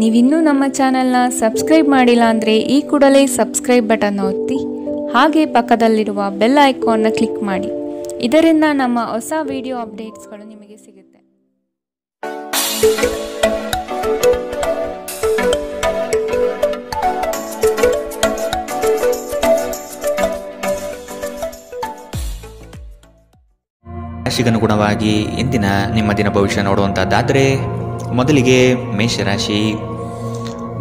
ನೀವಿನ್ನೂ ನಮ್ಮ ಚಾನೆಲ್ನ ಸಬ್ಸ್ಕ್ರೈಬ್ ಮಾಡಿಲ್ಲ ಅಂದರೆ ಈ ಕೂಡಲೇ ಸಬ್ಸ್ಕ್ರೈಬ್ ಬಟನ್ ಒತ್ತಿ ಹಾಗೆ ಪಕ್ಕದಲ್ಲಿರುವ ಬೆಲ್ ಐಕಾನ್ನ ಕ್ಲಿಕ್ ಮಾಡಿ. ಇದರಿಂದ ನಮ್ಮ ಹೊಸ ವಿಡಿಯೋ ಅಪ್ಡೇಟ್ಸ್ಗಳು ನಿಮಗೆ ಸಿಗುತ್ತೆ. ರಾಶಿಗನುಗುಣವಾಗಿ ಇಂದಿನ ನಿಮ್ಮ ದಿನ ಭವಿಷ್ಯ ನೋಡುವಂಥದ್ದಾದರೆ ಮೊದಲಿಗೆ ಮೇಷರಾಶಿ.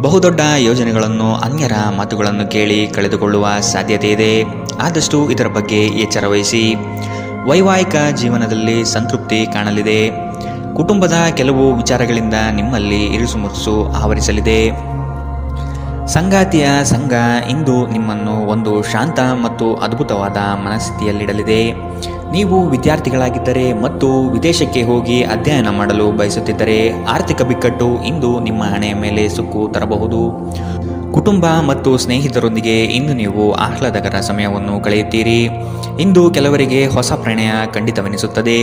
ಬಹುದೊಡ್ಡ ಯೋಜನೆಗಳನ್ನು ಅನ್ಯರ ಮಾತುಗಳನ್ನು ಕೇಳಿ ಕಳೆದುಕೊಳ್ಳುವ ಸಾಧ್ಯತೆ ಇದೆ. ಆದಷ್ಟು ಇದರ ಬಗ್ಗೆ ಎಚ್ಚರ ವಹಿಸಿ. ವೈವಾಹಿಕ ಜೀವನದಲ್ಲಿ ಸಂತೃಪ್ತಿ ಕಾಣಲಿದೆ. ಕುಟುಂಬದ ಕೆಲವು ವಿಚಾರಗಳಿಂದ ನಿಮ್ಮಲ್ಲಿ ಇರುಸುಮುರುಸು ಆವರಿಸಲಿದೆ. ಸಂಗಾತಿಯ ಸಂಘ ಇಂದು ನಿಮ್ಮನ್ನು ಒಂದು ಶಾಂತ ಮತ್ತು ಅದ್ಭುತವಾದ ಮನಸ್ಥಿತಿಯಲ್ಲಿಡಲಿದೆ. ನೀವು ವಿದ್ಯಾರ್ಥಿಗಳಾಗಿದ್ದರೆ ಮತ್ತು ವಿದೇಶಕ್ಕೆ ಹೋಗಿ ಅಧ್ಯಯನ ಮಾಡಲು ಬಯಸುತ್ತಿದ್ದರೆ ಆರ್ಥಿಕ ಬಿಕ್ಕಟ್ಟು ಇಂದು ನಿಮ್ಮ ಹಣೆಯ ಮೇಲೆ ಸುಕ್ಕು ತರಬಹುದು. ಕುಟುಂಬ ಮತ್ತು ಸ್ನೇಹಿತರೊಂದಿಗೆ ಇಂದು ನೀವು ಆಹ್ಲಾದಕರ ಸಮಯವನ್ನು ಕಳೆಯುತ್ತೀರಿ. ಇಂದು ಕೆಲವರಿಗೆ ಹೊಸ ಪ್ರಣಯ ಖಂಡಿತವೆನಿಸುತ್ತದೆ.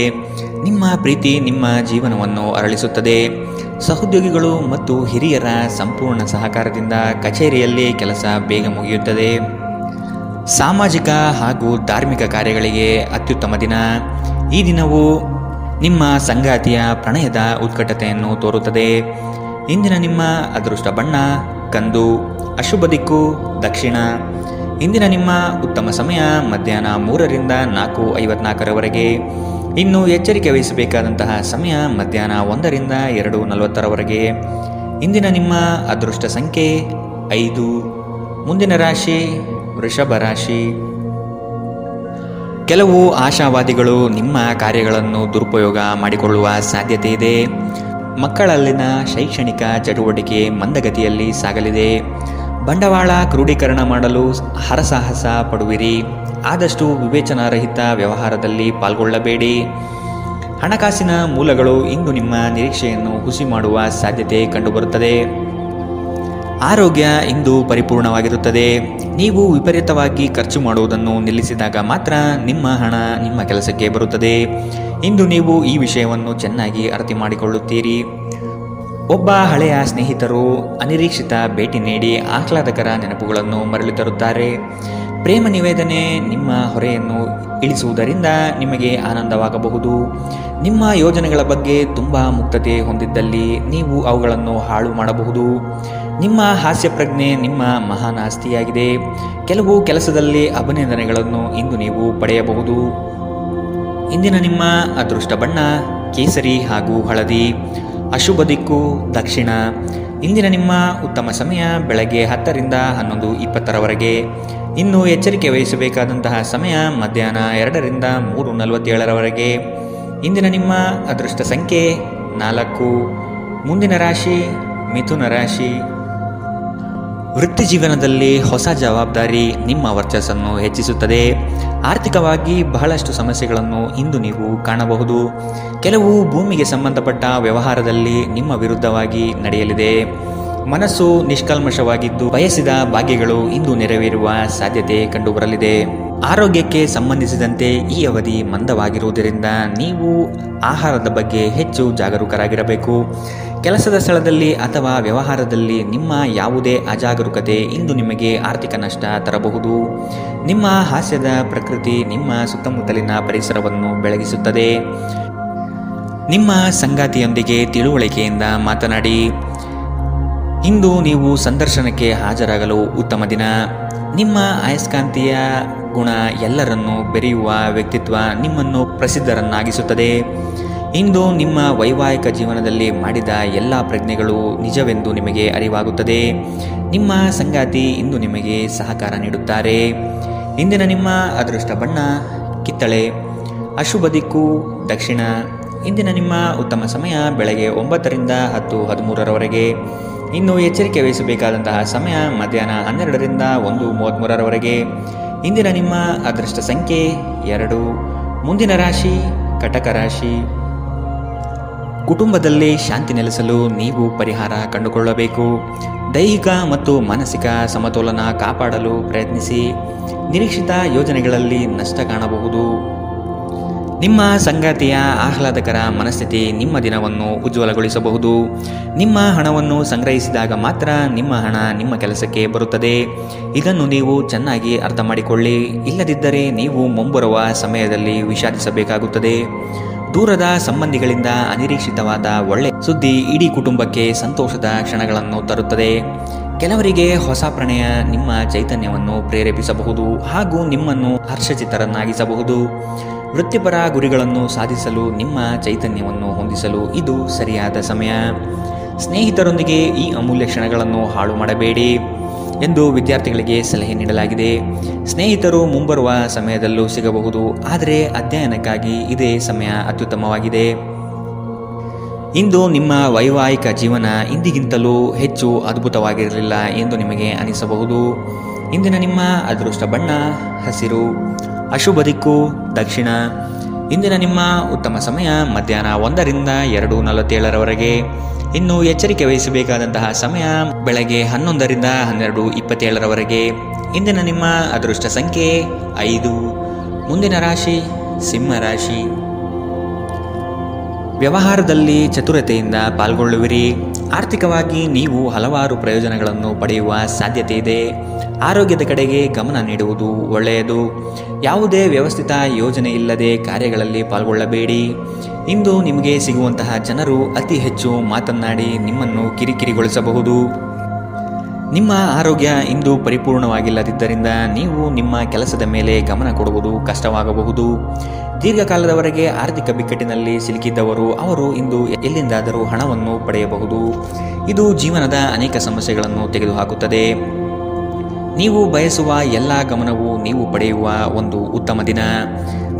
ನಿಮ್ಮ ಪ್ರೀತಿ ನಿಮ್ಮ ಜೀವನವನ್ನು ಅರಳಿಸುತ್ತದೆ. ಸಹೋದ್ಯೋಗಿಗಳು ಮತ್ತು ಹಿರಿಯರ ಸಂಪೂರ್ಣ ಸಹಕಾರದಿಂದ ಕಚೇರಿಯಲ್ಲಿ ಕೆಲಸ ಬೇಗ ಮುಗಿಯುತ್ತದೆ. ಸಾಮಾಜಿಕ ಹಾಗೂ ಧಾರ್ಮಿಕ ಕಾರ್ಯಗಳಿಗೆ ಅತ್ಯುತ್ತಮ ದಿನ. ಈ ದಿನವು ನಿಮ್ಮ ಸಂಗಾತಿಯ ಪ್ರಣಯದ ಉತ್ಕಟತೆಯನ್ನು ತೋರುತ್ತದೆ. ಇಂದಿನ ನಿಮ್ಮ ಅದೃಷ್ಟ ಬಣ್ಣ ಕಂದು. ಅಶುಭ ದಿಕ್ಕು ದಕ್ಷಿಣ. ಇಂದಿನ ನಿಮ್ಮ ಉತ್ತಮ ಸಮಯ ಮಧ್ಯಾಹ್ನ 3ರಿಂದ 4:54ರವರೆಗೆ. ಇನ್ನು ಎಚ್ಚರಿಕೆ ವಹಿಸಬೇಕಾದಂತಹ ಸಮಯ ಮಧ್ಯಾಹ್ನ 1ರಿಂದ 2:40ರವರೆಗೆ. ಇಂದಿನ ನಿಮ್ಮ ಅದೃಷ್ಟ ಸಂಖ್ಯೆ 5. ಮುಂದಿನ ರಾಶಿ ವೃಷಭ ರಾಶಿ. ಕೆಲವು ಆಶಾವಾದಿಗಳು ನಿಮ್ಮ ಕಾರ್ಯಗಳನ್ನು ದುರುಪಯೋಗ ಮಾಡಿಕೊಳ್ಳುವ ಸಾಧ್ಯತೆ ಇದೆ. ಮಕ್ಕಳಲ್ಲಿನ ಶೈಕ್ಷಣಿಕ ಚಟುವಟಿಕೆ ಮಂದಗತಿಯಲ್ಲಿ ಸಾಗಲಿದೆ. ಬಂಡವಾಳ ಕ್ರೋಢೀಕರಣ ಮಾಡಲು ಹರಸಾಹಸ ಪಡುವಿರಿ. ಆದಷ್ಟು ವಿವೇಚನಾರಹಿತ ವ್ಯವಹಾರದಲ್ಲಿ ಪಾಲ್ಗೊಳ್ಳಬೇಡಿ. ಹಣಕಾಸಿನ ಮೂಲಗಳು ಇಂದು ನಿಮ್ಮ ನಿರೀಕ್ಷೆಯನ್ನು ಹುಸಿ ಮಾಡುವ ಸಾಧ್ಯತೆ ಕಂಡುಬರುತ್ತದೆ. ಆರೋಗ್ಯ ಇಂದು ಪರಿಪೂರ್ಣವಾಗಿರುತ್ತದೆ. ನೀವು ವಿಪರೀತವಾಗಿ ಖರ್ಚು ಮಾಡುವುದನ್ನು ನಿಲ್ಲಿಸಿದಾಗ ಮಾತ್ರ ನಿಮ್ಮ ಹಣ ನಿಮ್ಮ ಕೆಲಸಕ್ಕೆ ಬರುತ್ತದೆ. ಇಂದು ನೀವು ಈ ವಿಷಯವನ್ನು ಚೆನ್ನಾಗಿ ಅರ್ಥ ಮಾಡಿಕೊಳ್ಳುತ್ತೀರಿ. ಒಬ್ಬ ಹಳೆಯ ಸ್ನೇಹಿತರು ಅನಿರೀಕ್ಷಿತ ಭೇಟಿ ನೀಡಿ ಆಹ್ಲಾದಕರ ನೆನಪುಗಳನ್ನು ಮರಳಿ ತರುತ್ತಾರೆ. ಪ್ರೇಮ ನಿವೇದನೆ ನಿಮ್ಮ ಹೊರೆಯನ್ನು ಇಳಿಸುವುದರಿಂದ ನಿಮಗೆ ಆನಂದವಾಗಬಹುದು. ನಿಮ್ಮ ಯೋಜನೆಗಳ ಬಗ್ಗೆ ತುಂಬ ಮುಕ್ತತೆ ಹೊಂದಿದ್ದಲ್ಲಿ ನೀವು ಅವುಗಳನ್ನು ಹಾಳು ಮಾಡಬಹುದು. ನಿಮ್ಮ ಹಾಸ್ಯ ಪ್ರಜ್ಞೆ ನಿಮ್ಮ ಮಹಾನ್ ಆಸ್ತಿಯಾಗಿದೆ. ಕೆಲವು ಕೆಲಸದಲ್ಲಿ ಅಭಿನಂದನೆಗಳನ್ನು ಇಂದು ನೀವು ಪಡೆಯಬಹುದು. ಇಂದಿನ ನಿಮ್ಮ ಅದೃಷ್ಟ ಬಣ್ಣ ಕೇಸರಿ ಹಾಗೂ ಹಳದಿ. ಅಶುಭ ದಿಕ್ಕು ದಕ್ಷಿಣ. ಇಂದಿನ ನಿಮ್ಮ ಉತ್ತಮ ಸಮಯ ಬೆಳಗ್ಗೆ 10ರಿಂದ 11:20ರವರೆಗೆ. ಇನ್ನು ಎಚ್ಚರಿಕೆ ವಹಿಸಬೇಕಾದಂತಹ ಸಮಯ ಮಧ್ಯಾಹ್ನ 2ರಿಂದ 3:47ರವರೆಗೆ. ಇಂದಿನ ನಿಮ್ಮ ಅದೃಷ್ಟ ಸಂಖ್ಯೆ 4. ಮುಂದಿನ ರಾಶಿ ಮಿಥುನ ರಾಶಿ. ವೃತ್ತಿ ಜೀವನದಲ್ಲಿ ಹೊಸ ಜವಾಬ್ದಾರಿ ನಿಮ್ಮ ವರ್ಚಸ್ಸನ್ನು ಹೆಚ್ಚಿಸುತ್ತದೆ. ಆರ್ಥಿಕವಾಗಿ ಬಹಳಷ್ಟು ಸಮಸ್ಯೆಗಳನ್ನು ಇಂದು ನೀವು ಕಾಣಬಹುದು. ಕೆಲವು ಭೂಮಿಗೆ ಸಂಬಂಧಪಟ್ಟ ವ್ಯವಹಾರದಲ್ಲಿ ನಿಮ್ಮ ವಿರುದ್ಧವಾಗಿ ನಡೆಯಲಿದೆ. ಮನಸ್ಸು ನಿಷ್ಕಲ್ಮಶವಾಗಿದ್ದು ಬಯಸಿದ ಭಾಗ್ಯಗಳು ಇಂದು ನೆರವೇರುವ ಸಾಧ್ಯತೆ ಕಂಡುಬರಲಿದೆ. ಆರೋಗ್ಯಕ್ಕೆ ಸಂಬಂಧಿಸಿದಂತೆ ಈ ಅವಧಿ ಮಂದವಾಗಿರುವುದರಿಂದ ನೀವು ಆಹಾರದ ಬಗ್ಗೆ ಹೆಚ್ಚು ಜಾಗರೂಕರಾಗಿರಬೇಕು. ಕೆಲಸದ ಸ್ಥಳದಲ್ಲಿ ಅಥವಾ ವ್ಯವಹಾರದಲ್ಲಿ ನಿಮ್ಮ ಯಾವುದೇ ಅಜಾಗರೂಕತೆ ಇಂದು ನಿಮಗೆ ಆರ್ಥಿಕ ನಷ್ಟ ತರಬಹುದು. ನಿಮ್ಮ ಹಾಸ್ಯದ ಪ್ರಕೃತಿ ನಿಮ್ಮ ಸುತ್ತಮುತ್ತಲಿನ ಪರಿಸರವನ್ನು ಬೆಳಗಿಸುತ್ತದೆ. ನಿಮ್ಮ ಸಂಗಾತಿಯೊಂದಿಗೆ ತಿಳುವಳಿಕೆಯಿಂದ ಮಾತನಾಡಿ. ಇಂದು ನೀವು ಸಂದರ್ಶನಕ್ಕೆ ಹಾಜರಾಗಲು ಉತ್ತಮ ದಿನ. ನಿಮ್ಮ ಅಯಸ್ಕಾಂತೀಯ ಗುಣ ಎಲ್ಲರನ್ನೂ ಬೆರೆಯುವ ವ್ಯಕ್ತಿತ್ವ ನಿಮ್ಮನ್ನು ಪ್ರಸಿದ್ಧರನ್ನಾಗಿಸುತ್ತದೆ. ಇಂದು ನಿಮ್ಮ ವೈವಾಹಿಕ ಜೀವನದಲ್ಲಿ ಮಾಡಿದ ಎಲ್ಲ ಪ್ರಜ್ಞೆಗಳು ನಿಜವೆಂದು ನಿಮಗೆ ಅರಿವಾಗುತ್ತದೆ. ನಿಮ್ಮ ಸಂಗಾತಿ ಇಂದು ನಿಮಗೆ ಸಹಕಾರ ನೀಡುತ್ತಾರೆ. ಇಂದಿನ ನಿಮ್ಮ ಅದೃಷ್ಟ ಬಣ್ಣ ಕಿತ್ತಳೆ. ಅಶುಭ ದಿಕ್ಕು ದಕ್ಷಿಣ. ಇಂದಿನ ನಿಮ್ಮ ಉತ್ತಮ ಸಮಯ ಬೆಳಗ್ಗೆ 9ರಿಂದ 10:13ರವರೆಗೆ. ಇನ್ನು ಎಚ್ಚರಿಕೆ ವಹಿಸಬೇಕಾದಂತಹ ಸಮಯ ಮಧ್ಯಾಹ್ನ 12ರಿಂದ 1:33ರವರೆಗೆ. ಇಂದಿನ ನಿಮ್ಮ ಅದೃಷ್ಟ ಸಂಖ್ಯೆ 2. ಮುಂದಿನ ರಾಶಿ ಕಟಕ ರಾಶಿ. ಕುಟುಂಬದಲ್ಲಿ ಶಾಂತಿ ನೆಲೆಸಲು ನೀವು ಪರಿಹಾರ ಕಂಡುಕೊಳ್ಳಬೇಕು. ದೈಹಿಕ ಮತ್ತು ಮಾನಸಿಕ ಸಮತೋಲನ ಕಾಪಾಡಲು ಪ್ರಯತ್ನಿಸಿ. ನಿರೀಕ್ಷಿತ ಯೋಜನೆಗಳಲ್ಲಿ ನಷ್ಟ ಕಾಣಬಹುದು. ನಿಮ್ಮ ಸಂಗಾತಿಯ ಆಹ್ಲಾದಕರ ಮನಸ್ಥಿತಿ ನಿಮ್ಮ ದಿನವನ್ನು ಉಜ್ವಲಗೊಳಿಸಬಹುದು. ನಿಮ್ಮ ಹಣವನ್ನು ಸಂಗ್ರಹಿಸಿದಾಗ ಮಾತ್ರ ನಿಮ್ಮ ಹಣ ನಿಮ್ಮ ಕೆಲಸಕ್ಕೆ ಬರುತ್ತದೆ. ಇದನ್ನು ನೀವು ಚೆನ್ನಾಗಿ ಅರ್ಥ ಮಾಡಿಕೊಳ್ಳಿ. ಇಲ್ಲದಿದ್ದರೆ ನೀವು ಮುಂಬರುವ ಸಮಯದಲ್ಲಿ ವಿಷಾದಿಸಬೇಕಾಗುತ್ತದೆ. ದೂರದ ಸಂಬಂಧಿಗಳಿಂದ ಅನಿರೀಕ್ಷಿತವಾದ ಒಳ್ಳೆಯ ಸುದ್ದಿ ಇಡೀ ಕುಟುಂಬಕ್ಕೆ ಸಂತೋಷದ ಕ್ಷಣಗಳನ್ನು ತರುತ್ತದೆ. ಕೆಲವರಿಗೆ ಹೊಸ ಪ್ರಣಯ ನಿಮ್ಮ ಚೈತನ್ಯವನ್ನು ಪ್ರೇರೇಪಿಸಬಹುದು ಹಾಗೂ ನಿಮ್ಮನ್ನು ಹರ್ಷಚಿತ್ತರನ್ನಾಗಿಸಬಹುದು. ವೃತ್ತಿಪರ ಗುರಿಗಳನ್ನು ಸಾಧಿಸಲು ನಿಮ್ಮ ಚೈತನ್ಯವನ್ನು ಹೊಂದಿಸಲು ಇದು ಸರಿಯಾದ ಸಮಯ. ಸ್ನೇಹಿತರೊಂದಿಗೆ ಈ ಅಮೂಲ್ಯ ಕ್ಷಣಗಳನ್ನು ಹಾಳು ಮಾಡಬೇಡಿ ಎಂದು ವಿದ್ಯಾರ್ಥಿಗಳಿಗೆ ಸಲಹೆ ನೀಡಲಾಗಿದೆ. ಸ್ನೇಹಿತರು ಮುಂಬರುವ ಸಮಯದಲ್ಲೂ ಸಿಗಬಹುದು, ಆದರೆ ಅಧ್ಯಯನಕ್ಕಾಗಿ ಇದೇ ಸಮಯ ಅತ್ಯುತ್ತಮವಾಗಿದೆ. ಇಂದು ನಿಮ್ಮ ವೈವಾಹಿಕ ಜೀವನ ಇಂದಿಗಿಂತಲೂ ಹೆಚ್ಚು ಅದ್ಭುತವಾಗಿರಲಿಲ್ಲ ಎಂದು ನಿಮಗೆ ಅನಿಸಬಹುದು. ಇಂದಿನ ನಿಮ್ಮ ಅದೃಷ್ಟ ಬಣ್ಣ ಹಸಿರು, ಅಶುಭ ದಿಕ್ಕು ದಕ್ಷಿಣ. ಇಂದಿನ ನಿಮ್ಮ ಉತ್ತಮ ಸಮಯ ಮಧ್ಯಾಹ್ನ 1ರಿಂದ 2:47 ಇನ್ನು ಎಚ್ಚರಿಕೆ ವಹಿಸಬೇಕಾದಂತಹ ಸಮಯ ಬೆಳಗ್ಗೆ 11ರಿಂದ 12:27 ಇಂದಿನ ನಿಮ್ಮ ಅದೃಷ್ಟ ಸಂಖ್ಯೆ 5. ಮುಂದಿನ ರಾಶಿ ಸಿಂಹ ರಾಶಿ. ವ್ಯವಹಾರದಲ್ಲಿ ಚತುರತೆಯಿಂದ ಪಾಲ್ಗೊಳ್ಳುವಿರಿ. ಆರ್ಥಿಕವಾಗಿ ನೀವು ಹಲವಾರು ಪ್ರಯೋಜನಗಳನ್ನು ಪಡೆಯುವ ಸಾಧ್ಯತೆ ಇದೆ. ಆರೋಗ್ಯದ ಕಡೆಗೆ ಗಮನ ನೀಡುವುದು ಒಳ್ಳೆಯದು. ಯಾವುದೇ ವ್ಯವಸ್ಥಿತ ಯೋಜನೆ ಇಲ್ಲದೆ ಕಾರ್ಯಗಳಲ್ಲಿ ಪಾಲ್ಗೊಳ್ಳಬೇಡಿ. ಇಂದು ನಿಮಗೆ ಸಿಗುವಂತಹ ಜನರು ಅತಿ ಹೆಚ್ಚು ಮಾತನಾಡಿ ನಿಮ್ಮನ್ನು ಕಿರಿಕಿರಿಗೊಳಿಸಬಹುದು. ನಿಮ್ಮ ಆರೋಗ್ಯ ಇಂದು ಪರಿಪೂರ್ಣವಾಗಿಲ್ಲದಿದ್ದರಿಂದ ನೀವು ನಿಮ್ಮ ಕೆಲಸದ ಮೇಲೆ ಗಮನ ಕೊಡುವುದು ಕಷ್ಟವಾಗಬಹುದು. ದೀರ್ಘಕಾಲದವರೆಗೆ ಆರ್ಥಿಕ ಬಿಕ್ಕಟ್ಟಿನಲ್ಲಿ ಸಿಲುಕಿದ್ದವರು ಅವರು ಇಂದು ಎಲ್ಲಿಂದಾದರೂ ಹಣವನ್ನು ಪಡೆಯಬಹುದು. ಇದು ಜೀವನದ ಅನೇಕ ಸಮಸ್ಯೆಗಳನ್ನು ತೆಗೆದುಹಾಕುತ್ತದೆ. ನೀವು ಬಯಸುವ ಎಲ್ಲ ಗಮನವು ನೀವು ಪಡೆಯುವ ಒಂದು ಉತ್ತಮ ದಿನ.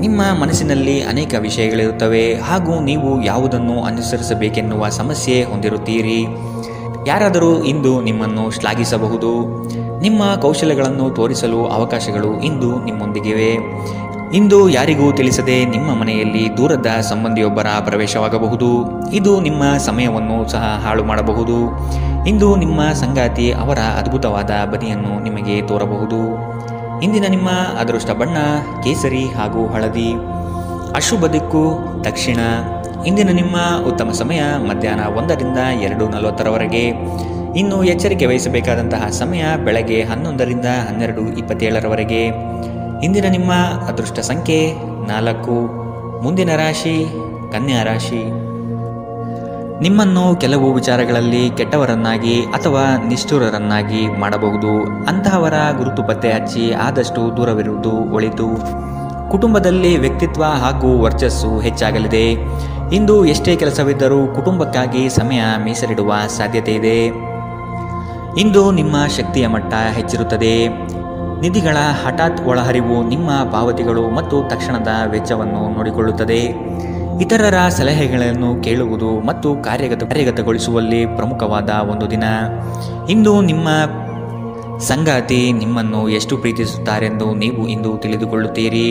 ನಿಮ್ಮ ಮನಸ್ಸಿನಲ್ಲಿ ಅನೇಕ ವಿಷಯಗಳಿರುತ್ತವೆ ಹಾಗೂ ನೀವು ಯಾವುದನ್ನು ಅನುಸರಿಸಬೇಕೆನ್ನುವ ಸಮಸ್ಯೆ ಹೊಂದಿರುತ್ತೀರಿ. ಯಾರಾದರೂ ಇಂದು ನಿಮ್ಮನ್ನು ಶ್ಲಾಘಿಸಬಹುದು. ನಿಮ್ಮ ಕೌಶಲ್ಯಗಳನ್ನು ತೋರಿಸಲು ಅವಕಾಶಗಳು ಇಂದು ನಿಮ್ಮೊಂದಿಗಿವೆ. ಇಂದು ಯಾರಿಗೂ ತಿಳಿಸದೆ ನಿಮ್ಮ ಮನೆಯಲ್ಲಿ ದೂರದ ಸಂಬಂಧಿಯೊಬ್ಬರ ಪ್ರವೇಶವಾಗಬಹುದು. ಇದು ನಿಮ್ಮ ಸಮಯವನ್ನು ಸಹ ಹಾಳು ಮಾಡಬಹುದು. ಇಂದು ನಿಮ್ಮ ಸಂಗಾತಿ ಅವರ ಅದ್ಭುತವಾದ ಬದಿಯನ್ನು ನಿಮಗೆ ತೋರಬಹುದು. ಇಂದಿನ ನಿಮ್ಮ ಅದೃಷ್ಟ ಬಣ್ಣ ಕೇಸರಿ ಹಾಗೂ ಹಳದಿ, ಅಶುಭ ದಿಕ್ಕು ದಕ್ಷಿಣ. ಇಂದಿನ ನಿಮ್ಮ ಉತ್ತಮ ಸಮಯ ಮಧ್ಯಾಹ್ನ 1ರಿಂದ 2:40 ಇನ್ನು ಎಚ್ಚರಿಕೆ ವಹಿಸಬೇಕಾದಂತಹ ಸಮಯ ಬೆಳಗ್ಗೆ 11ರಿಂದ 12:27 ಇಂದಿನ ನಿಮ್ಮ ಅದೃಷ್ಟ ಸಂಖ್ಯೆ 4. ಮುಂದಿನ ರಾಶಿ ಕನ್ಯಾ ರಾಶಿ. ನಿಮ್ಮನ್ನು ಕೆಲವು ವಿಚಾರಗಳಲ್ಲಿ ಕೆಟ್ಟವರನ್ನಾಗಿ ಅಥವಾ ನಿಷ್ಠುರರನ್ನಾಗಿ ಮಾಡಬಹುದು. ಅಂತಹವರ ಗುರುತು ಪತ್ತೆ ಹಚ್ಚಿ ಆದಷ್ಟು ದೂರವಿರುವುದು ಒಳಿತು. ಕುಟುಂಬದಲ್ಲಿ ವ್ಯಕ್ತಿತ್ವ ಹಾಗೂ ವರ್ಚಸ್ಸು ಹೆಚ್ಚಾಗಲಿದೆ. ಇಂದು ಎಷ್ಟೇ ಕೆಲಸವಿದ್ದರೂ ಕುಟುಂಬಕ್ಕಾಗಿ ಸಮಯ ಮೀಸಲಿಡುವ ಸಾಧ್ಯತೆ ಇದೆ. ಇಂದು ನಿಮ್ಮ ಶಕ್ತಿಯ ಮಟ್ಟ ಹೆಚ್ಚಿರುತ್ತದೆ. ನಿಧಿಗಳ ಹಠಾತ್ ಒಳಹರಿವು ನಿಮ್ಮ ಪಾವತಿಗಳು ಮತ್ತು ತಕ್ಷಣದ ವೆಚ್ಚವನ್ನು ನೋಡಿಕೊಳ್ಳುತ್ತದೆ. ಇತರರ ಸಲಹೆಗಳನ್ನು ಕೇಳುವುದು ಮತ್ತು ಕಾರ್ಯಗತಗೊಳಿಸುವಲ್ಲಿ ಪ್ರಮುಖವಾದ ಒಂದು ದಿನ. ಇಂದು ನಿಮ್ಮ ಸಂಗಾತಿ ನಿಮ್ಮನ್ನು ಎಷ್ಟು ಪ್ರೀತಿಸುತ್ತಾರೆಂದು ನೀವು ಇಂದು ತಿಳಿದುಕೊಳ್ಳುತ್ತೀರಿ.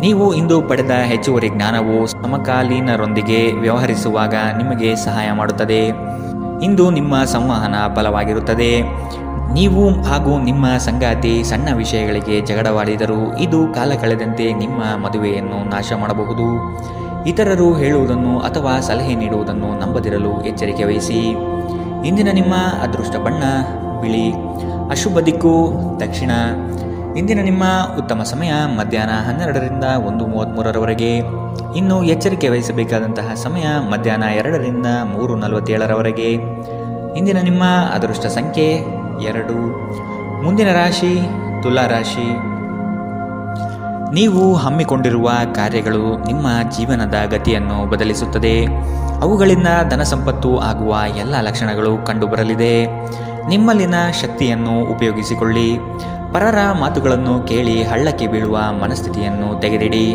ನೀವು ಇಂದು ಪಡೆದ ಹೆಚ್ಚುವರಿ ಜ್ಞಾನವು ಸಮಕಾಲೀನರೊಂದಿಗೆ ವ್ಯವಹರಿಸುವಾಗ ನಿಮಗೆ ಸಹಾಯ ಮಾಡುತ್ತದೆ. ಇಂದು ನಿಮ್ಮ ಸಂವಹನ ಬಲವಾಗಿರುತ್ತದೆ. ನೀವು ಹಾಗೂ ನಿಮ್ಮ ಸಂಗಾತಿ ಸಣ್ಣ ವಿಷಯಗಳಿಗೆ ಜಗಳವಾಡಿದರೂ ಇದು ಕಾಲ ಕಳೆದಂತೆ ನಿಮ್ಮ ಮದುವೆಯನ್ನು ನಾಶ ಮಾಡಬಹುದು. ಇತರರು ಹೇಳುವುದನ್ನು ಅಥವಾ ಸಲಹೆ ನೀಡುವುದನ್ನು ನಂಬದಿರಲು ಎಚ್ಚರಿಕೆ ವಹಿಸಿ. ಇಂದಿನ ನಿಮ್ಮ ಅದೃಷ್ಟ ಬಣ್ಣ ಬಿಳಿ, ಅಶುಭ ದಿಕ್ಕು ದಕ್ಷಿಣ. ಇಂದಿನ ನಿಮ್ಮ ಉತ್ತಮ ಸಮಯ ಮಧ್ಯಾಹ್ನ 12ರಿಂದ 1:33 ಇನ್ನು ಎಚ್ಚರಿಕೆ ವಹಿಸಬೇಕಾದಂತಹ ಸಮಯ ಮಧ್ಯಾಹ್ನ 2ರಿಂದ 3:47 ಇಂದಿನ ನಿಮ್ಮ ಅದೃಷ್ಟ ಸಂಖ್ಯೆ 2. ಮುಂದಿನ ರಾಶಿ ತುಲಾ ರಾಶಿ. ನೀವು ಹಮ್ಮಿಕೊಂಡಿರುವ ಕಾರ್ಯಗಳು ನಿಮ್ಮ ಜೀವನದ ಗತಿಯನ್ನು ಬದಲಿಸುತ್ತದೆ. ಅವುಗಳಿಂದ ಧನ ಸಂಪತ್ತು ಆಗುವ ಎಲ್ಲ ಲಕ್ಷಣಗಳು ಕಂಡುಬರಲಿದೆ. ನಿಮ್ಮಲ್ಲಿನ ಶಕ್ತಿಯನ್ನು ಉಪಯೋಗಿಸಿಕೊಳ್ಳಿ. ಪರರ ಮಾತುಗಳನ್ನು ಕೇಳಿ ಹಳ್ಳಕ್ಕೆ ಬೀಳುವ ಮನಸ್ಥಿತಿಯನ್ನು ತೆಗೆದಿಡಿ.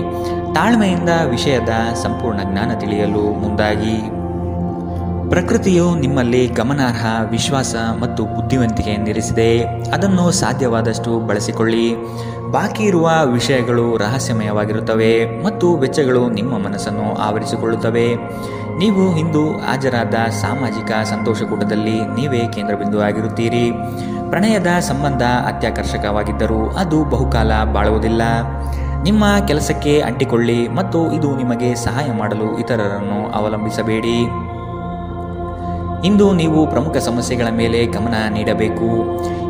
ತಾಳ್ಮೆಯಿಂದ ವಿಷಯದ ಸಂಪೂರ್ಣ ಜ್ಞಾನ ತಿಳಿಯಲು ಮುಂದಾಗಿ. ಪ್ರಕೃತಿಯು ನಿಮ್ಮಲ್ಲಿ ಗಮನಾರ್ಹ ವಿಶ್ವಾಸ ಮತ್ತು ಬುದ್ಧಿವಂತಿಕೆಯನ್ನಿರಿಸಿದೆ. ಅದನ್ನು ಸಾಧ್ಯವಾದಷ್ಟು ಬಳಸಿಕೊಳ್ಳಿ. ಬಾಕಿ ಇರುವ ವಿಷಯಗಳು ರಹಸ್ಯಮಯವಾಗಿರುತ್ತವೆ ಮತ್ತು ವೆಚ್ಚಗಳು ನಿಮ್ಮ ಮನಸ್ಸನ್ನು ಆವರಿಸಿಕೊಳ್ಳುತ್ತವೆ. ನೀವು ಇಂದು ಹಾಜರಾದ ಸಾಮಾಜಿಕ ಸಂತೋಷಕೂಟದಲ್ಲಿ ನೀವೇ ಕೇಂದ್ರಬಿಂದು ಆಗಿರುತ್ತೀರಿ. ಪ್ರಣಯದ ಸಂಬಂಧ ಅತ್ಯಾಕರ್ಷಕವಾಗಿದ್ದರೂ ಅದು ಬಹುಕಾಲ ಬಾಳುವುದಿಲ್ಲ. ನಿಮ್ಮ ಕೆಲಸಕ್ಕೆ ಅಂಟಿಕೊಳ್ಳಿ ಮತ್ತು ಇದು ನಿಮಗೆ ಸಹಾಯ ಮಾಡಲು ಇತರರನ್ನು ಅವಲಂಬಿಸಬೇಡಿ. ಇಂದು ನೀವು ಪ್ರಮುಖ ಸಮಸ್ಯೆಗಳ ಮೇಲೆ ಗಮನ ನೀಡಬೇಕು.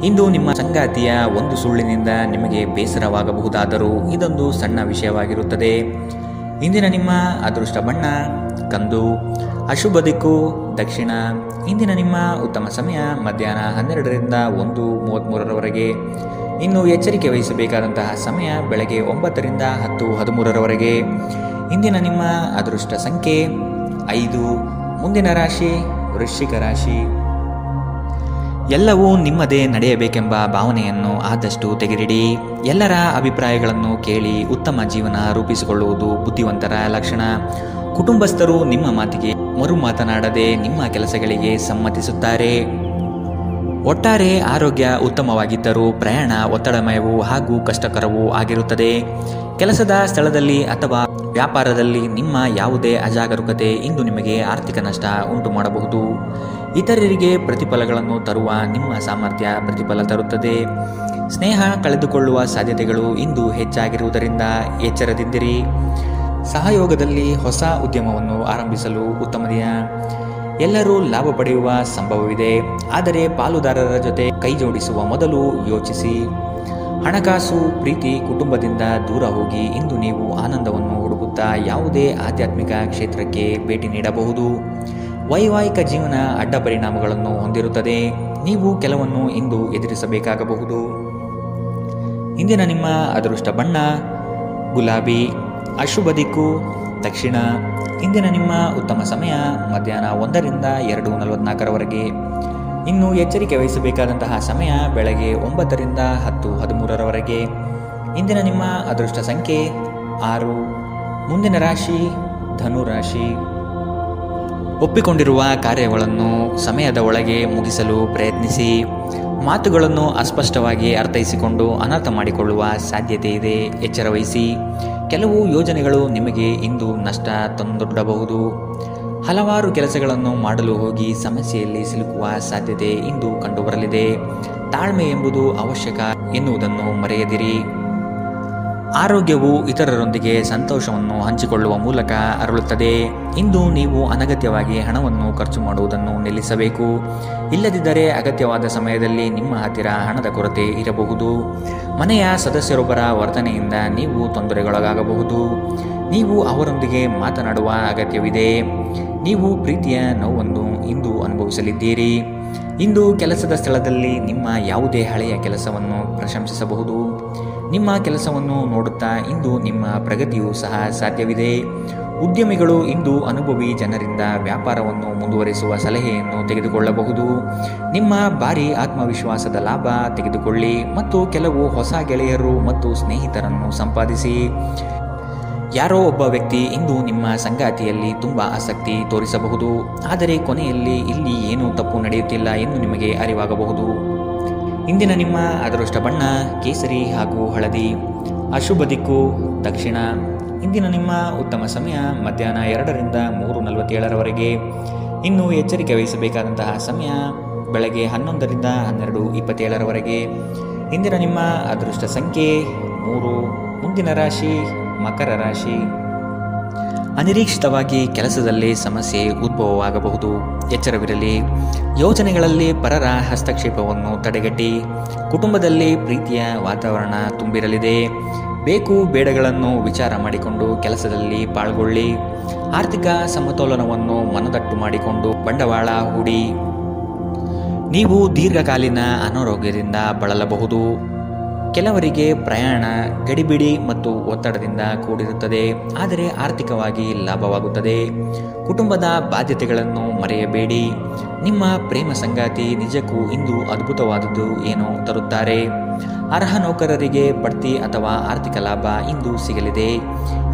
ಇಂದು ನಿಮ್ಮ ಸಂಗಾತಿಯ ಒಂದು ಸುಳ್ಳಿನಿಂದ ನಿಮಗೆ ಬೇಸರವಾಗಬಹುದಾದರೂ ಇದೊಂದು ಸಣ್ಣ ವಿಷಯವಾಗಿರುತ್ತದೆ. ಇಂದಿನ ನಿಮ್ಮ ಅದೃಷ್ಟ ಬಣ್ಣ ಕಂದು, ಅಶುಭ ದಿಕ್ಕು ದಕ್ಷಿಣ. ಇಂದಿನ ನಿಮ್ಮ ಉತ್ತಮ ಸಮಯ ಮಧ್ಯಾಹ್ನ 12ರಿಂದ 1:33ರವರೆಗೆ. ಇನ್ನು ಎಚ್ಚರಿಕೆ ವಹಿಸಬೇಕಾದಂತಹ ಸಮಯ ಬೆಳಗ್ಗೆ 9ರಿಂದ 10:13ರವರೆಗೆ. ಇಂದಿನ ನಿಮ್ಮ ಅದೃಷ್ಟ ಸಂಖ್ಯೆ 5. ಮುಂದಿನ ರಾಶಿ ವೃಶ್ಚಿಕ ರಾಶಿ. ಎಲ್ಲವೂ ನಿಮ್ಮದೇ ನಡೆಯಬೇಕೆಂಬ ಭಾವನೆಯನ್ನು ಆದಷ್ಟು ತೆಗೆದಿಡಿ. ಎಲ್ಲರ ಅಭಿಪ್ರಾಯಗಳನ್ನು ಕೇಳಿ ಉತ್ತಮ ಜೀವನ ರೂಪಿಸಿಕೊಳ್ಳುವುದು ಬುದ್ಧಿವಂತರ ಲಕ್ಷಣ. ಕುಟುಂಬಸ್ಥರು ನಿಮ್ಮ ಮಾತಿಗೆ ಮರು ಮಾತನಾಡದೆ ನಿಮ್ಮ ಕೆಲಸಗಳಿಗೆ ಸಮ್ಮತಿಸುತ್ತಾರೆ. ಒಟ್ಟಾರೆ ಆರೋಗ್ಯ ಉತ್ತಮವಾಗಿದ್ದರೂ ಪ್ರಯಾಣ ಒತ್ತಡಮಯವೂ ಹಾಗೂ ಕಷ್ಟಕರವೂ ಆಗಿರುತ್ತದೆ. ಕೆಲಸದ ಸ್ಥಳದಲ್ಲಿ ಅಥವಾ ವ್ಯಾಪಾರದಲ್ಲಿ ನಿಮ್ಮ ಯಾವುದೇ ಅಜಾಗರೂಕತೆ ಇಂದು ನಿಮಗೆ ಆರ್ಥಿಕ ನಷ್ಟ ಉಂಟು ಮಾಡಬಹುದು. ಇತರರಿಗೆ ಪ್ರತಿಫಲಗಳನ್ನು ತರುವ ನಿಮ್ಮ ಸಾಮರ್ಥ್ಯ ಪ್ರತಿಫಲ ತರುತ್ತದೆ. ಸ್ನೇಹ ಕಳೆದುಕೊಳ್ಳುವ ಸಾಧ್ಯತೆಗಳು ಇಂದು ಹೆಚ್ಚಾಗಿರುವುದರಿಂದ ಎಚ್ಚರದಿಂದಿರಿ. ಸಹಯೋಗದಲ್ಲಿ ಹೊಸ ಉದ್ಯಮವನ್ನು ಆರಂಭಿಸಲು ಉತ್ತಮ ದಿನ. ಎಲ್ಲರೂ ಲಾಭ ಪಡೆಯುವ ಸಂಭವವಿದೆ, ಆದರೆ ಪಾಲುದಾರರ ಜೊತೆ ಕೈ ಜೋಡಿಸುವ ಮೊದಲು ಯೋಚಿಸಿ. ಹಣಕಾಸು, ಪ್ರೀತಿ, ಕುಟುಂಬದಿಂದ ದೂರ ಹೋಗಿ ಇಂದು ನೀವು ಆನಂದವನ್ನು ಹುಡುಕುತ್ತಾ ಯಾವುದೇ ಆಧ್ಯಾತ್ಮಿಕ ಕ್ಷೇತ್ರಕ್ಕೆ ಭೇಟಿ ನೀಡಬಹುದು. ವೈವಾಹಿಕ ಜೀವನ ಅಡ್ಡ ಪರಿಣಾಮಗಳನ್ನು ಹೊಂದಿರುತ್ತದೆ. ನೀವು ಕೆಲವನ್ನು ಇಂದು ಎದುರಿಸಬೇಕಾಗಬಹುದು. ಇಂದಿನ ನಿಮ್ಮ ಅದೃಷ್ಟ ಬಣ್ಣ ಗುಲಾಬಿ, ಅಶುಭ ದಿಕ್ಕು ದಕ್ಷಿಣ. ಇಂದಿನ ನಿಮ್ಮ ಉತ್ತಮ ಸಮಯ ಮಧ್ಯಾಹ್ನ 1ರಿಂದ 2:44ರವರೆಗೆ. ಇನ್ನು ಎಚ್ಚರಿಕೆ ವಹಿಸಬೇಕಾದಂತಹ ಸಮಯ ಬೆಳಗ್ಗೆ 9ರಿಂದ 10:13ರವರೆಗೆ. ಇಂದಿನ ನಿಮ್ಮ ಅದೃಷ್ಟ ಸಂಖ್ಯೆ 6. ಮುಂದಿನ ರಾಶಿ ಧನು ರಾಶಿ. ಒಪ್ಪಿಕೊಂಡಿರುವ ಕಾರ್ಯಗಳನ್ನು ಸಮಯದ ಒಳಗೆ ಮುಗಿಸಲು ಪ್ರಯತ್ನಿಸಿ. ಮಾತುಗಳನ್ನು ಅಸ್ಪಷ್ಟವಾಗಿ ಅರ್ಥೈಸಿಕೊಂಡು ಅನರ್ಥ ಮಾಡಿಕೊಳ್ಳುವ ಸಾಧ್ಯತೆ ಇದೆ. ಎಚ್ಚರ ವಹಿಸಿ. ಕೆಲವು ಯೋಜನೆಗಳು ನಿಮಗೆ ಇಂದು ನಷ್ಟ ತಂದೊಡ್ಡಬಹುದು. ಹಲವಾರು ಕೆಲಸಗಳನ್ನು ಮಾಡಲು ಹೋಗಿ ಸಮಸ್ಯೆಯಲ್ಲಿ ಸಿಲುಕುವ ಸಾಧ್ಯತೆ ಇಂದು ಕಂಡುಬರಲಿದೆ. ತಾಳ್ಮೆ ಎಂಬುದು ಅವಶ್ಯಕ ಎನ್ನುವುದನ್ನು ಮರೆಯದಿರಿ. ಆರೋಗ್ಯವು ಇತರರೊಂದಿಗೆ ಸಂತೋಷವನ್ನು ಹಂಚಿಕೊಳ್ಳುವ ಮೂಲಕ ಅರಳುತ್ತದೆ. ಇಂದು ನೀವು ಅನಗತ್ಯವಾಗಿ ಹಣವನ್ನು ಖರ್ಚು ಮಾಡುವುದನ್ನು ನಿಲ್ಲಿಸಬೇಕು. ಇಲ್ಲದಿದ್ದರೆ ಅಗತ್ಯವಾದ ಸಮಯದಲ್ಲಿ ನಿಮ್ಮ ಹತ್ತಿರ ಹಣದ ಕೊರತೆ ಇರಬಹುದು. ಮನೆಯ ಸದಸ್ಯರೊಬ್ಬರ ವರ್ತನೆಯಿಂದ ನೀವು ತೊಂದರೆಗೊಳಗಾಗಬಹುದು. ನೀವು ಅವರೊಂದಿಗೆ ಮಾತನಾಡುವ ಅಗತ್ಯವಿದೆ. ನೀವು ಪ್ರೀತಿಯ ನೋವನ್ನು ಇಂದು ಅನುಭವಿಸಲಿದ್ದೀರಿ. ಇಂದು ಕೆಲಸದ ಸ್ಥಳದಲ್ಲಿ ನಿಮ್ಮ ಯಾವುದೇ ಹಳೆಯ ಕೆಲಸವನ್ನು ಪ್ರಶಂಸಿಸಬಹುದು. ನಿಮ್ಮ ಕೆಲಸವನ್ನು ನೋಡುತ್ತಾ ಇಂದು ನಿಮ್ಮ ಪ್ರಗತಿಯೂ ಸಹ ಸಾಧ್ಯವಿದೆ. ಉದ್ಯಮಿಗಳು ಇಂದು ಅನುಭವಿ ಜನರಿಂದ ವ್ಯಾಪಾರವನ್ನು ಮುಂದುವರಿಸುವ ಸಲಹೆಯನ್ನು ತೆಗೆದುಕೊಳ್ಳಬಹುದು. ನಿಮ್ಮ ಭಾರಿ ಆತ್ಮವಿಶ್ವಾಸದ ಲಾಭ ತೆಗೆದುಕೊಳ್ಳಿ ಮತ್ತು ಕೆಲವು ಹೊಸ ಗೆಳೆಯರು ಮತ್ತು ಸ್ನೇಹಿತರನ್ನು ಸಂಪಾದಿಸಿ. ಯಾರೋ ಒಬ್ಬ ವ್ಯಕ್ತಿ ಇಂದು ನಿಮ್ಮ ಸಂಗಾತಿಯಲ್ಲಿ ತುಂಬ ಆಸಕ್ತಿ ತೋರಿಸಬಹುದು, ಆದರೆ ಕೊನೆಯಲ್ಲಿ ಇಲ್ಲಿ ಏನೂ ತಪ್ಪು ನಡೆಯುತ್ತಿಲ್ಲ ಎಂದು ನಿಮಗೆ ಅರಿವಾಗಬಹುದು. ಇಂದಿನ ನಿಮ್ಮ ಅದೃಷ್ಟ ಬಣ್ಣ ಕೇಸರಿ ಹಾಗೂ ಹಳದಿ, ಅಶುಭ ದಿಕ್ಕು ದಕ್ಷಿಣ. ಇಂದಿನ ನಿಮ್ಮ ಉತ್ತಮ ಸಮಯ ಮಧ್ಯಾಹ್ನ 2ರಿಂದ 3:47ರವರೆಗೆ. ಇನ್ನು ಎಚ್ಚರಿಕೆ ವಹಿಸಬೇಕಾದಂತಹ ಸಮಯ ಬೆಳಗ್ಗೆ 11ರಿಂದ 12:27ರವರೆಗೆ. ಇಂದಿನ ನಿಮ್ಮ ಅದೃಷ್ಟ ಸಂಖ್ಯೆ 3. ಮುಂದಿನ ರಾಶಿ ಮಕರ ರಾಶಿ. ಅನಿರೀಕ್ಷಿತವಾಗಿ ಕೆಲಸದಲ್ಲಿ ಸಮಸ್ಯೆ ಉದ್ಭವವಾಗಬಹುದು. ಎಚ್ಚರವಿರಲಿ. ಯೋಜನೆಗಳಲ್ಲಿ ಪರರ ಹಸ್ತಕ್ಷೇಪವನ್ನು ತಡೆಗಟ್ಟಿ. ಕುಟುಂಬದಲ್ಲಿ ಪ್ರೀತಿಯ ವಾತಾವರಣ ತುಂಬಿರಲಿದೆ. ಬೇಕು ಬೇಡಗಳನ್ನು ವಿಚಾರ ಮಾಡಿಕೊಂಡು ಕೆಲಸದಲ್ಲಿ ಪಾಲ್ಗೊಳ್ಳಿ. ಆರ್ಥಿಕ ಸಮತೋಲನವನ್ನು ಮನದಟ್ಟು ಮಾಡಿಕೊಂಡು ಬಂಡವಾಳ ಹೂಡಿ. ನೀವು ದೀರ್ಘಕಾಲೀನ ಅನಾರೋಗ್ಯದಿಂದ ಬಳಲಬಹುದು. ಕೆಲವರಿಗೆ ಪ್ರಯಾಣ ಗಡಿಬಿಡಿ ಮತ್ತು ಒತ್ತಡದಿಂದ ಕೂಡಿರುತ್ತದೆ, ಆದರೆ ಆರ್ಥಿಕವಾಗಿ ಲಾಭವಾಗುತ್ತದೆ. ಕುಟುಂಬದ ಬಾಧ್ಯತೆಗಳನ್ನು ಮರೆಯಬೇಡಿ. ನಿಮ್ಮ ಪ್ರೇಮ ಸಂಗಾತಿ ನಿಜಕ್ಕೂ ಇಂದು ಅದ್ಭುತವಾದದ್ದು ಏನೋ ತರುತ್ತಾರೆ. ಅರ್ಹ ನೌಕರರಿಗೆ ಬಡ್ತಿ ಅಥವಾ ಆರ್ಥಿಕ ಲಾಭ ಇಂದು ಸಿಗಲಿದೆ.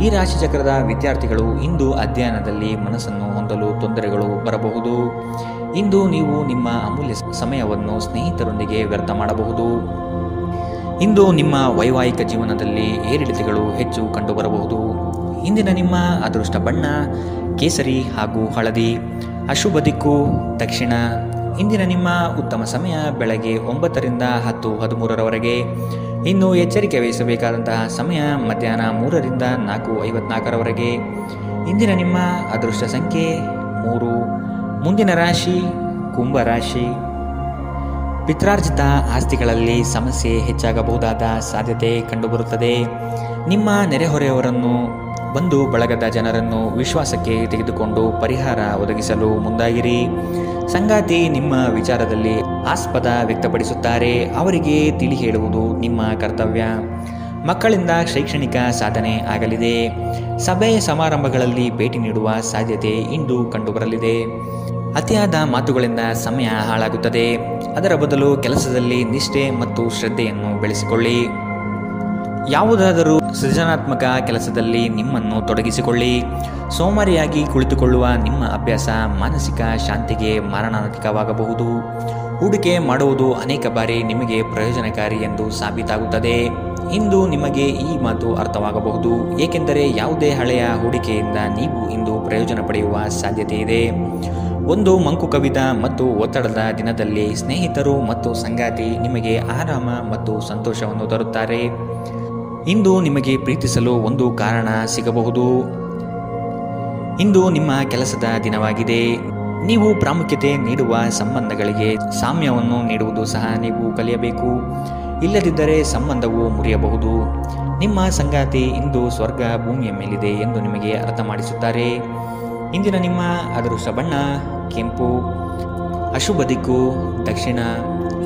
ಈ ರಾಶಿಚಕ್ರದ ವಿದ್ಯಾರ್ಥಿಗಳು ಇಂದು ಅಧ್ಯಯನದಲ್ಲಿ ಮನಸ್ಸನ್ನು ಹೊಂದಲು ತೊಂದರೆಗಳು ಬರಬಹುದು. ಇಂದು ನೀವು ನಿಮ್ಮ ಅಮೂಲ್ಯ ಸಮಯವನ್ನು ಸ್ನೇಹಿತರೊಂದಿಗೆ ವ್ಯರ್ಥ ಮಾಡಬಹುದು. ಇಂದು ನಿಮ್ಮ ವೈವಾಹಿಕ ಜೀವನದಲ್ಲಿ ಏರಿಳಿತಗಳು ಹೆಚ್ಚು ಕಂಡುಬರಬಹುದು. ಇಂದಿನ ನಿಮ್ಮ ಅದೃಷ್ಟ ಬಣ್ಣ ಕೇಸರಿ ಹಾಗೂ ಹಳದಿ, ಅಶುಭ ದಿಕ್ಕು ದಕ್ಷಿಣ. ಇಂದಿನ ನಿಮ್ಮ ಉತ್ತಮ ಸಮಯ ಬೆಳಗ್ಗೆ 9ರಿಂದ 10:13ರವರೆಗೆ. ಇನ್ನು ಎಚ್ಚರಿಕೆ ವಹಿಸಬೇಕಾದಂತಹ ಸಮಯ ಮಧ್ಯಾಹ್ನ 3ರಿಂದ 4:54ರವರೆಗೆ. ಇಂದಿನ ನಿಮ್ಮ ಅದೃಷ್ಟ ಸಂಖ್ಯೆ 3. ಮುಂದಿನ ರಾಶಿ ಕುಂಭರಾಶಿ. ಪಿತ್ರಾರ್ಜಿತ ಆಸ್ತಿಗಳಲ್ಲಿ ಸಮಸ್ಯೆ ಹೆಚ್ಚಾಗಬಹುದಾದ ಸಾಧ್ಯತೆ ಕಂಡುಬರುತ್ತದೆ. ನಿಮ್ಮ ನೆರೆಹೊರೆಯವರನ್ನು, ಬಂಧು ಬಳಗದ ಜನರನ್ನು ವಿಶ್ವಾಸಕ್ಕೆ ತೆಗೆದುಕೊಂಡು ಪರಿಹಾರ ಒದಗಿಸಲು ಮುಂದಾಗಿರಿ. ಸಂಗಾತಿ ನಿಮ್ಮ ವಿಚಾರದಲ್ಲಿ ಆಸ್ಪದ ವ್ಯಕ್ತಪಡಿಸುತ್ತಾರೆ. ಅವರಿಗೆ ತಿಳಿ ಹೇಳುವುದು ನಿಮ್ಮ ಕರ್ತವ್ಯ. ಮಕ್ಕಳಿಂದ ಶೈಕ್ಷಣಿಕ ಸಾಧನೆ ಆಗಲಿದೆ. ಸಭೆ ಸಮಾರಂಭಗಳಲ್ಲಿ ಭೇಟಿ ನೀಡುವ ಸಾಧ್ಯತೆ ಇಂದು ಕಂಡುಬರಲಿದೆ. ಅತಿಯಾದ ಮಾತುಗಳಿಂದ ಸಮಯ ಹಾಳಾಗುತ್ತದೆ. ಅದರ ಬದಲು ಕೆಲಸದಲ್ಲಿ ನಿಷ್ಠೆ ಮತ್ತು ಶ್ರದ್ಧೆಯನ್ನು ಬೆಳೆಸಿಕೊಳ್ಳಿ. ಯಾವುದಾದರೂ ಸೃಜನಾತ್ಮಕ ಕೆಲಸದಲ್ಲಿ ನಿಮ್ಮನ್ನು ತೊಡಗಿಸಿಕೊಳ್ಳಿ. ಸೋಮಾರಿಯಾಗಿ ಕುಳಿತುಕೊಳ್ಳುವ ನಿಮ್ಮ ಅಭ್ಯಾಸ ಮಾನಸಿಕ ಶಾಂತಿಗೆ ಮಾರಣಾಂತಿಕವಾಗಬಹುದು. ಹೂಡಿಕೆ ಮಾಡುವುದು ಅನೇಕ ಬಾರಿ ನಿಮಗೆ ಪ್ರಯೋಜನಕಾರಿ ಎಂದು ಸಾಬೀತಾಗುತ್ತದೆ. ಇಂದು ನಿಮಗೆ ಈ ಮಾತು ಅರ್ಥವಾಗಬಹುದು, ಏಕೆಂದರೆ ಯಾವುದೇ ಹಳೆಯ ಹೂಡಿಕೆಯಿಂದ ನೀವು ಇಂದು ಪ್ರಯೋಜನ ಪಡೆಯುವ ಸಾಧ್ಯತೆ ಇದೆ. ಒಂದು ಮಂಕು ಕವಿದ ಮತ್ತು ಒತ್ತಡದ ದಿನದಲ್ಲಿ ಸ್ನೇಹಿತರು ಮತ್ತು ಸಂಗಾತಿ ನಿಮಗೆ ಆರಾಮ ಮತ್ತು ಸಂತೋಷವನ್ನು ತರುತ್ತಾರೆ. ಇಂದು ನಿಮಗೆ ಪ್ರೀತಿಸಲು ಒಂದು ಕಾರಣ ಸಿಗಬಹುದು. ಇಂದು ನಿಮ್ಮ ಕೆಲಸದ ದಿನವಾಗಿದೆ. ನೀವು ಪ್ರಾಮುಖ್ಯತೆ ನೀಡುವ ಸಂಬಂಧಗಳಿಗೆ ಸಾಮ್ಯವನ್ನು ನೀಡುವುದು ಸಹ ನೀವು ಕಲಿಯಬೇಕು. ಇಲ್ಲದಿದ್ದರೆ ಸಂಬಂಧವು ಮುರಿಯಬಹುದು. ನಿಮ್ಮ ಸಂಗಾತಿ ಇಂದು ಸ್ವರ್ಗ ಭೂಮಿಯ ಮೇಲಿದೆ ಎಂದು ನಿಮಗೆ ಅರ್ಥ ಮಾಡಿಸುತ್ತಾರೆ. ಇಂದಿನ ನಿಮ್ಮ ಅದೃಷ್ಟ ಬಣ್ಣ ಕೆಂಪು. ಅಶುಭ ದಿಕ್ಕು ದಕ್ಷಿಣ.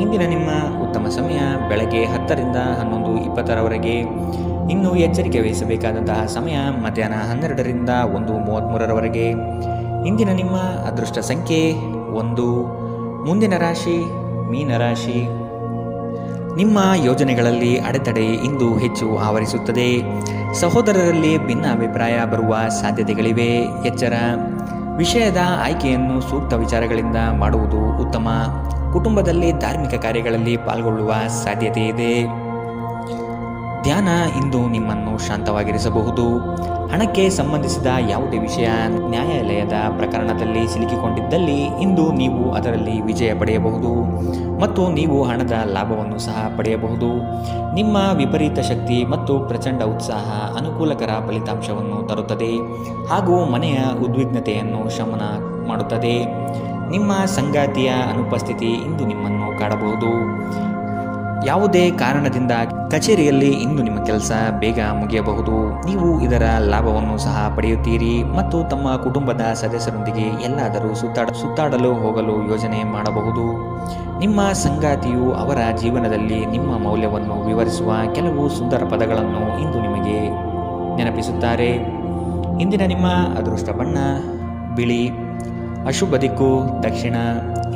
ಇಂದಿನ ನಿಮ್ಮ ಉತ್ತಮ ಸಮಯ ಬೆಳಗ್ಗೆ 10ರಿಂದ 11:20ರವರೆಗೆ. ಇನ್ನು ಎಚ್ಚರಿಕೆ ವಹಿಸಬೇಕಾದಂತಹ ಸಮಯ ಮಧ್ಯಾಹ್ನ 12ರಿಂದ 1:33ರವರೆಗೆ. ಇಂದಿನ ನಿಮ್ಮ ಅದೃಷ್ಟ ಸಂಖ್ಯೆ 1. ಮುಂದಿನ ರಾಶಿ ಮೀನರಾಶಿ. ನಿಮ್ಮ ಯೋಜನೆಗಳಲ್ಲಿ ಅಡೆತಡೆ ಇಂದು ಹೆಚ್ಚು ಆವರಿಸುತ್ತದೆ. ಸಹೋದರರಲ್ಲಿ ಭಿನ್ನಾಭಿಪ್ರಾಯ ಬರುವ ಸಾಧ್ಯತೆಗಳಿವೆ. ಎಚ್ಚರ. ವಿಷಯದ ಆಯ್ಕೆಯನ್ನು ಸೂಕ್ತ ವಿಚಾರಗಳಿಂದ ಮಾಡುವುದು ಉತ್ತಮ. ಕುಟುಂಬದಲ್ಲಿ ಧಾರ್ಮಿಕ ಕಾರ್ಯಗಳಲ್ಲಿ ಪಾಲ್ಗೊಳ್ಳುವ ಸಾಧ್ಯತೆ ಇದೆ. ಧ್ಯಾನ ಇಂದು ನಿಮ್ಮನ್ನು ಶಾಂತವಾಗಿರಿಸಬಹುದು. ಹಣಕ್ಕೆ ಸಂಬಂಧಿಸಿದ ಯಾವುದೇ ವಿಷಯ ನ್ಯಾಯಾಲಯದ ಪ್ರಕರಣದಲ್ಲಿ ಸಿಲುಕಿಕೊಂಡಿದ್ದಲ್ಲಿ ಇಂದು ನೀವು ಅದರಲ್ಲಿ ವಿಜಯ ಪಡೆಯಬಹುದು ಮತ್ತು ನೀವು ಹಣದ ಲಾಭವನ್ನು ಸಹ ಪಡೆಯಬಹುದು. ನಿಮ್ಮ ವಿಪರೀತ ಶಕ್ತಿ ಮತ್ತು ಪ್ರಚಂಡ ಉತ್ಸಾಹ ಅನುಕೂಲಕರ ಫಲಿತಾಂಶವನ್ನು ತರುತ್ತದೆ ಹಾಗೂ ಮನೆಯ ಉದ್ವಿಗ್ನತೆಯನ್ನು ಶಮನ ಮಾಡುತ್ತದೆ. ನಿಮ್ಮ ಸಂಗಾತಿಯ ಅನುಪಸ್ಥಿತಿ ಇಂದು ನಿಮ್ಮನ್ನು ಕಾಡಬಹುದು. ಯಾವುದೇ ಕಾರಣದಿಂದ ಕಚೇರಿಯಲ್ಲಿ ಇಂದು ನಿಮ್ಮ ಕೆಲಸ ಬೇಗ ಮುಗಿಯಬಹುದು. ನೀವು ಇದರ ಲಾಭವನ್ನು ಸಹ ಪಡೆಯುತ್ತೀರಿ ಮತ್ತು ತಮ್ಮ ಕುಟುಂಬದ ಸದಸ್ಯರೊಂದಿಗೆ ಎಲ್ಲಾದರೂ ಸುತ್ತಾಡಲು ಹೋಗಲು ಯೋಜನೆ ಮಾಡಬಹುದು. ನಿಮ್ಮ ಸಂಗಾತಿಯು ಅವರ ಜೀವನದಲ್ಲಿ ನಿಮ್ಮ ಮೌಲ್ಯವನ್ನು ವಿವರಿಸುವ ಕೆಲವು ಸುಂದರ ಪದಗಳನ್ನು ಇಂದು ನಿಮಗೆ ನೆನಪಿಸುತ್ತಾರೆ. ಇಂದಿನ ನಿಮ್ಮ ಅದೃಷ್ಟ ಬಣ್ಣ ಬಿಳಿ. ಅಶುಭ ದಿಕ್ಕು ದಕ್ಷಿಣ.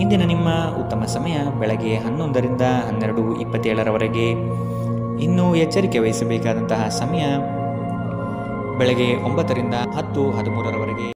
ಇಂದಿನ ನಿಮ್ಮ ಉತ್ತಮ ಸಮಯ ಬೆಳಗ್ಗೆ 11ರಿಂದ 12:27ರವರೆಗೆ. ಇನ್ನು ಎಚ್ಚರಿಕೆ ವಹಿಸಬೇಕಾದಂತಹ ಸಮಯ ಬೆಳಗ್ಗೆ 9ರಿಂದ 10:13ರವರೆಗೆ.